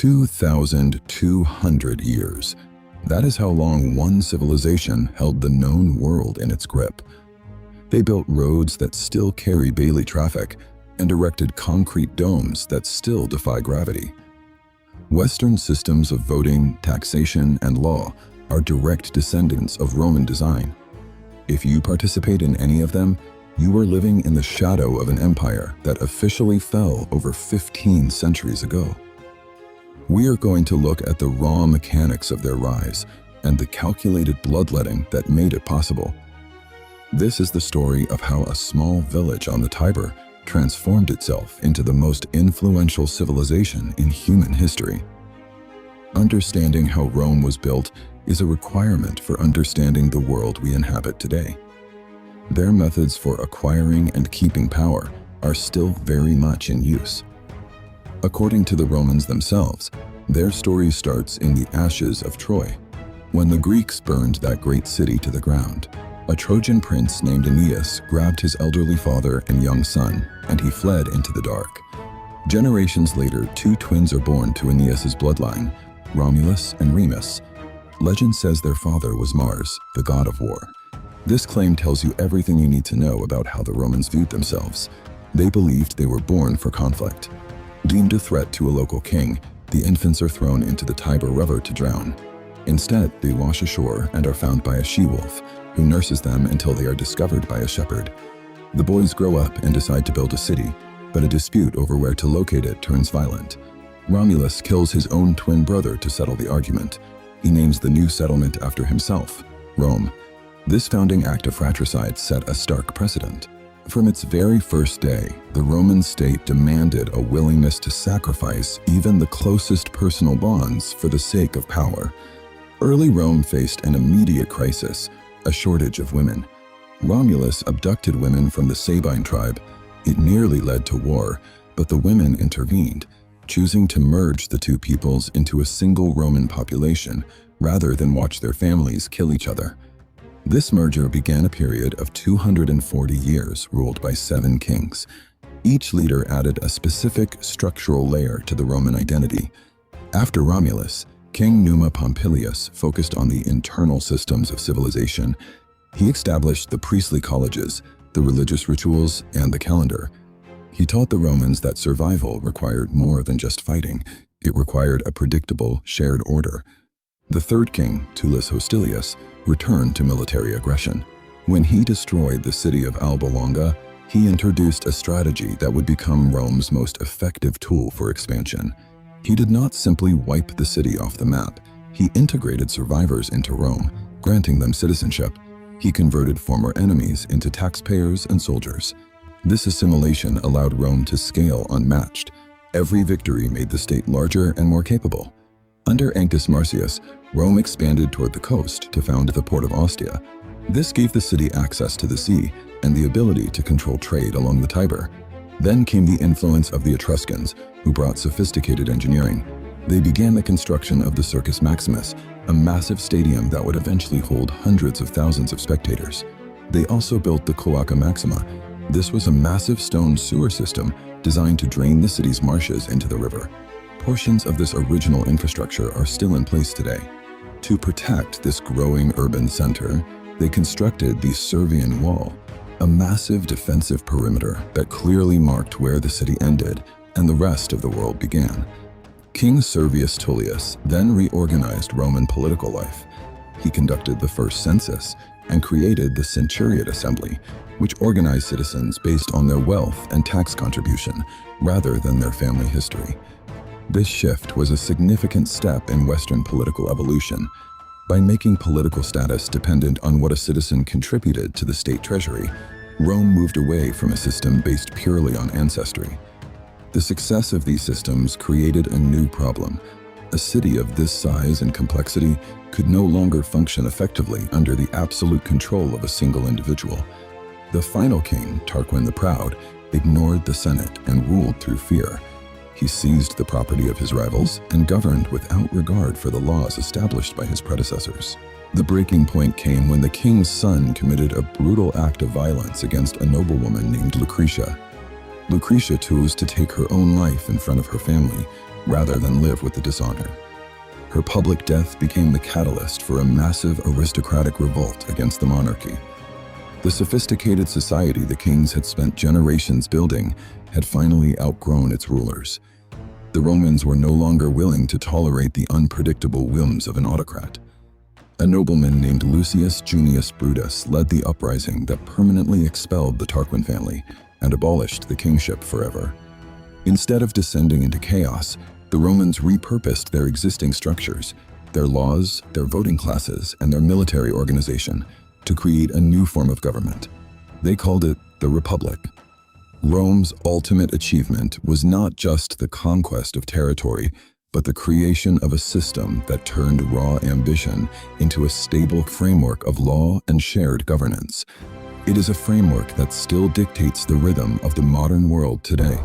2,200 years. That is how long one civilization held the known world in its grip. They built roads that still carry daily traffic and erected concrete domes that still defy gravity. Western systems of voting, taxation, and law are direct descendants of Roman design. If you participate in any of them, you are living in the shadow of an empire that officially fell over 15 centuries ago. We are going to look at the raw mechanics of their rise and the calculated bloodletting that made it possible. This is the story of how a small village on the Tiber transformed itself into the most influential civilization in human history. Understanding how Rome was built is a requirement for understanding the world we inhabit today. Their methods for acquiring and keeping power are still very much in use. According to the Romans themselves, their story starts in the ashes of Troy. When the Greeks burned that great city to the ground, a Trojan prince named Aeneas grabbed his elderly father and young son, and he fled into the dark. Generations later, two twins are born to Aeneas's bloodline, Romulus and Remus. Legend says their father was Mars, the god of war. This claim tells you everything you need to know about how the Romans viewed themselves. They believed they were born for conflict. Deemed a threat to a local king, the infants are thrown into the Tiber River to drown. Instead, they wash ashore and are found by a she-wolf, who nurses them until they are discovered by a shepherd. The boys grow up and decide to build a city, but a dispute over where to locate it turns violent. Romulus kills his own twin brother to settle the argument. He names the new settlement after himself, Rome. This founding act of fratricide set a stark precedent. From its very first day, the Roman state demanded a willingness to sacrifice even the closest personal bonds for the sake of power. Early Rome faced an immediate crisis, a shortage of women. Romulus abducted women from the Sabine tribe. It nearly led to war, but the women intervened, choosing to merge the two peoples into a single Roman population rather than watch their families kill each other. This merger began a period of 240 years ruled by 7 kings. Each leader added a specific structural layer to the Roman identity. After Romulus, King Numa Pompilius focused on the internal systems of civilization. He established the priestly colleges, the religious rituals, and the calendar. He taught the Romans that survival required more than just fighting. It required a predictable, shared order. The third king, Tullus Hostilius, returned to military aggression. When he destroyed the city of Alba Longa, he introduced a strategy that would become Rome's most effective tool for expansion. He did not simply wipe the city off the map. He integrated survivors into Rome, granting them citizenship. He converted former enemies into taxpayers and soldiers. This assimilation allowed Rome to scale unmatched. Every victory made the state larger and more capable. Under Ancus Marcius, Rome expanded toward the coast to found the port of Ostia. This gave the city access to the sea and the ability to control trade along the Tiber. Then came the influence of the Etruscans, who brought sophisticated engineering. They began the construction of the Circus Maximus, a massive stadium that would eventually hold hundreds of thousands of spectators. They also built the Cloaca Maxima. This was a massive stone sewer system designed to drain the city's marshes into the river. Portions of this original infrastructure are still in place today. To protect this growing urban center, they constructed the Servian Wall, a massive defensive perimeter that clearly marked where the city ended and the rest of the world began. King Servius Tullius then reorganized Roman political life. He conducted the first census and created the Centuriate Assembly, which organized citizens based on their wealth and tax contribution rather than their family history. This shift was a significant step in Western political evolution. By making political status dependent on what a citizen contributed to the state treasury, Rome moved away from a system based purely on ancestry. The success of these systems created a new problem. A city of this size and complexity could no longer function effectively under the absolute control of a single individual. The final king, Tarquin the Proud, ignored the Senate and ruled through fear. He seized the property of his rivals and governed without regard for the laws established by his predecessors. The breaking point came when the king's son committed a brutal act of violence against a noblewoman named Lucretia. Lucretia chose to take her own life in front of her family, rather than live with the dishonor. Her public death became the catalyst for a massive aristocratic revolt against the monarchy. The sophisticated society the kings had spent generations building had finally outgrown its rulers. The Romans were no longer willing to tolerate the unpredictable whims of an autocrat. A nobleman named Lucius Junius Brutus led the uprising that permanently expelled the Tarquin family and abolished the kingship forever. Instead of descending into chaos, the Romans repurposed their existing structures, their laws, their voting classes, and their military organization to create a new form of government. They called it the Republic. Rome's ultimate achievement was not just the conquest of territory, but the creation of a system that turned raw ambition into a stable framework of law and shared governance. It is a framework that still dictates the rhythm of the modern world today.